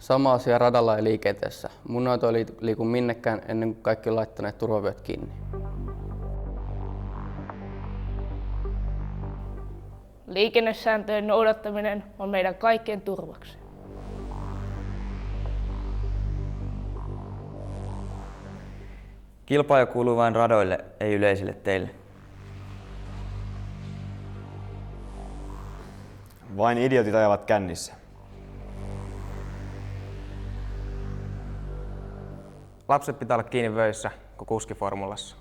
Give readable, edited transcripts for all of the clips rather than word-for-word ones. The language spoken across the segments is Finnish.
Sama asia radalla ja liikenteessä. Mun auto ei liiku minnekään ennen kuin kaikki on laittaneet turvavyöt kiinni. Liikennesääntöjen noudattaminen on meidän kaikkien turvaksi. Kilpailu kuuluu vain radoille, ei yleisille teille. Vain idiotit ajavat kännissä. Lapset pitää olla kiinni vöissä, kun kuskiformulassa.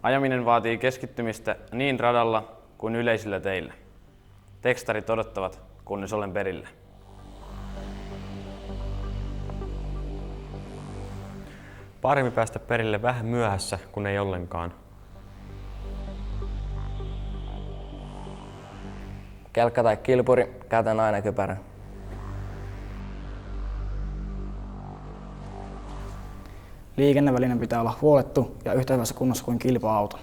Ajaminen vaatii keskittymistä niin radalla kuin yleisillä teillä. Tekstarit odottavat, kunnes olen perillä. Parempi päästä perille vähän myöhässä, kun ei ollenkaan. Kelkka tai kilpuri, käytän aina kypärä. Liikennevälinen pitää olla huolettu ja yhtä hyvässä kunnossa kuin kilpa-auto.